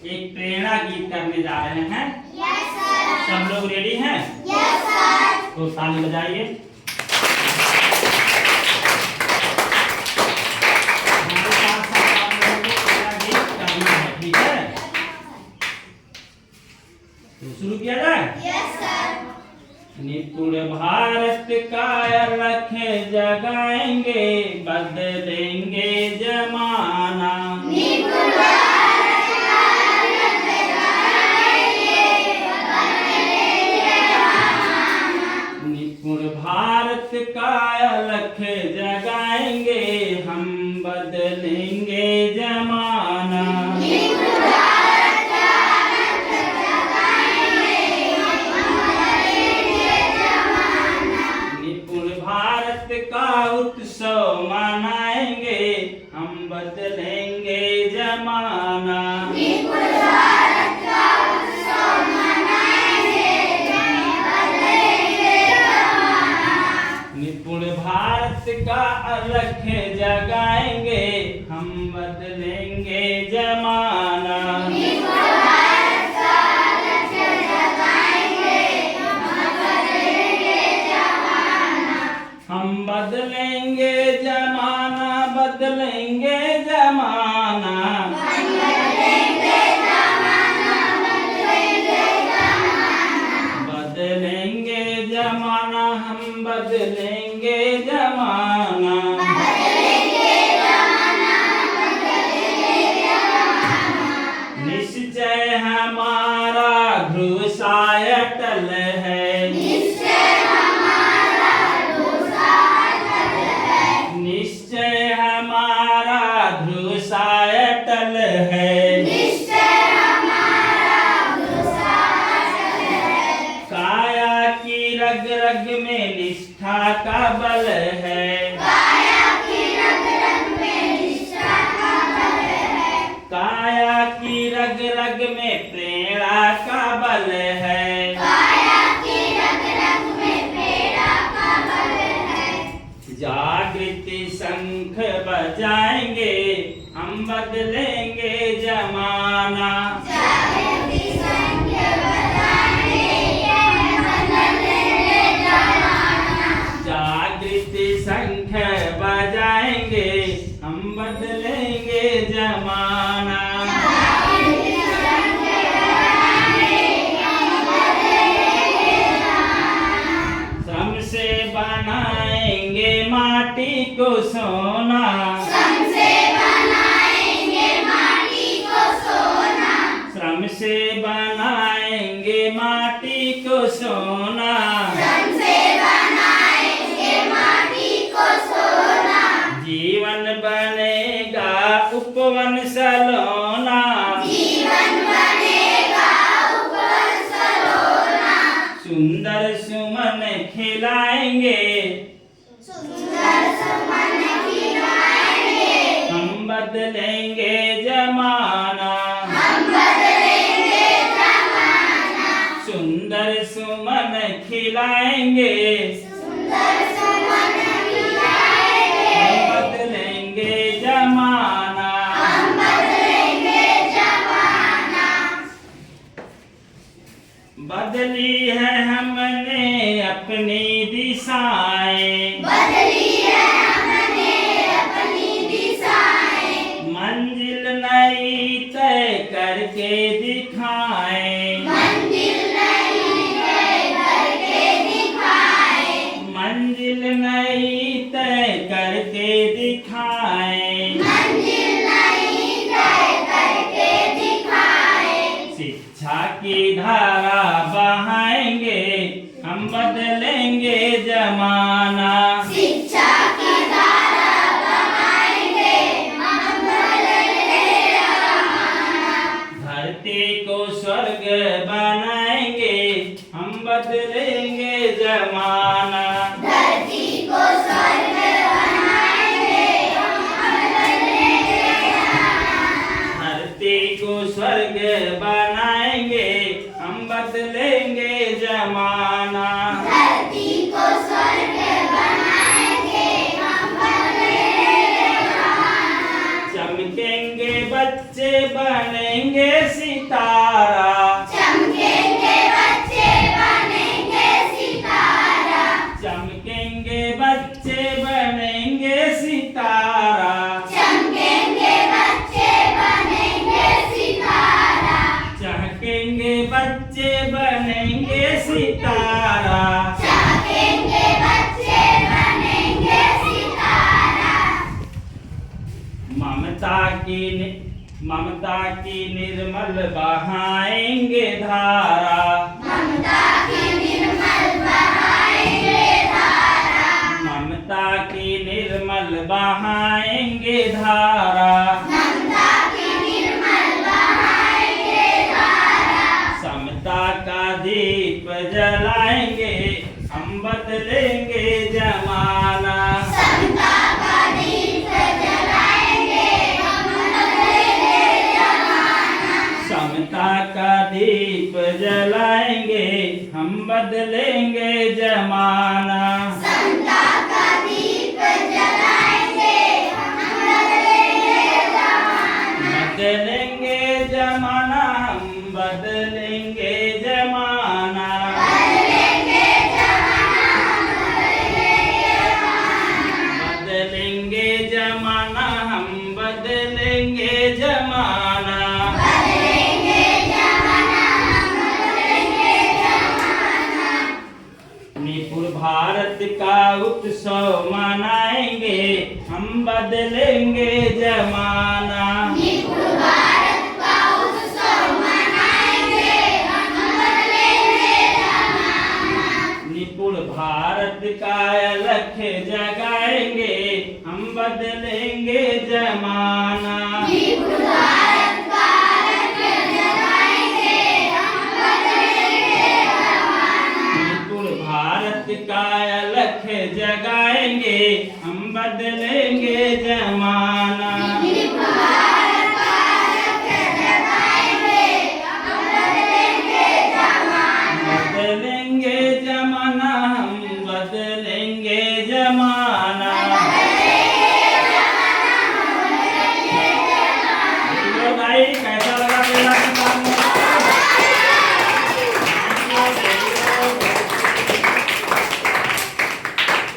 एक प्रेरणा गीत करने जा रहे हैं। Yes sir. सब लोग रेडी हैं? Yes sir. तो ताली बजाइए। हमारे साथ साथ आप लोगों को प्रेरणा गीत करना है, ठीक है? तो शुरू किया जाए। Yes sir. निपुण भारत का लक्ष्य जगाएंगे, बदलेंगे जमाना। निपुण भारत का लक्ष्य जगाएंगे, बदलेंगे जमाना। निपुण भारत का लक्ष्य जगाएंगे, हम बदलेंगे जमाना। का उत्सव मनाएंगे, हम बदलेंगे जमाना। निपुण भारत का उत्सव मनाएंगे, हम बदलेंगे जमाना। निपुण भारत का लक्ष्य जगाएंगे, हम बदलेंगे जमाना। हम बदलेंगे जमाना, बदलेंगे जमाना। बदलेंगे जमाना, बदलेंगे जमाना। बदलेंगे जमाना, हम बदलेंगे जमाना। बदलेंगे जमाना, बदलेंगे जमाना। निश्चय हमारा घुसाय अटल है, निश्चय हमारा भरोसा अटल है। निश्चय हमारा भरोसा अटल है। काया की रग रग में निष्ठा का बल है, काया की रग रग में निष्ठा का बल है। काया की रग रग में प्रेरणा का बल है। काया की रग रग में प्रेरणा का बल है। जागृति शंख बजाएंगे, हम बदलेंगे जमाना। जागृति शंख बजाएंगे, हम बदलेंगे जमाना। जागृति शंख बजाएंगे, हम बदलेंगे जमाना। जागृति शंख बजाएंगे, हम बदलेंगे जमाना। श्रम से बनाएंगे माटी को सोना, श्रम से बनाएंगे माटी को सोना। श्रम से बनाएंगे माटी को सोना। श्रम से बनाएंगे माटी को सोना। जीवन बनेगा उपवन सलोना, जीवन बनेगा उपवन सलोना। सुंदर सुमन खिलाएंगे, सुंदर सुमन खिलाएंगे, हम बदलेंगे जमाना। हम बदलेंगे जमाना। सुंदर सुमन खिलाएंगे, सुंदर सुमन खिलाएंगे, हम बदलेंगे जमाना। हम बदलेंगे जमाना। बदली है हमने अपनी दिशाएं, बदली है हमने अपनी दिशाएं। मंजिल नई तय करके दिखाएं, मंजिल नई तय करके दिखाएं। मंजिल नई तय करके दिखाएं। मंजिल नई तय करके दिखाएं। शिक्षा की धारा बहाएंगे, हम बदलेंगे जमाना। शिक्षा की धारा बहाएंगे, हम बदलेंगे जमाना। धरती को स्वर्ग बनाएंगे, हम बदलेंगे जमाना। धरती को स्वर्ग बनाएंगे, हम बदलेंगे जमाना। धरती को स्वर्ग बनाएंगे, हम बदलेंगे जमाना। धरती को स्वर्ग बनाएंगे, हम बदलेंगे जमाना। चमकेंगे बच्चे बनेंगे सितारा, चमकेंगे बच्चे बनेंगे सितारा, चमकेंगे बच्चे बनेंगे सितारा, चमकेंगे बच्चे बनेंगे सितारा, चमकेंगे बच्चे बनेंगे सितारा। चमकेंगे बच्चे बनेंगे सितारा। ममता की निर्मल बहाएंगे धारा, ममता की निर्मल बहाएंगे धारा, ममता की निर्मल बहाएंगे धारा, ममता की निर्मल बहाएंगे धारा, समता का दीप जलाएंगे हम बदलेंगे जमाना, समता का दीप जलाएंगे हम बदलेंगे जमाना, समता का दीप जलाएंगे हम बदलेंगे जमाना, समता का दीप जलाएंगे हम बदलेंगे जमाना, बदलेंगे जमाना हम बदलेंगे जमाना, बदलेंगे जमाना बदलेंगे जमाना हम बदलेंगे जमाना। बदलेंगे जमाना बदलेंगे जमाना। निपुण भारत का उत्सव मनाएंगे हम बदलेंगे जमाना, निपुण भारत का उत्सव मनाएंगे हम बदलेंगे जमाना, निपुण भारत का लक्ष्य जगाएंगे हम बदलेंगे जमाना, निपुण भारत का लक्ष्य जगाएंगे हम बदलेंगे जमाना, निपुण भारत का लक्ष्य जगाएंगे हम बदलेंगे जमाना।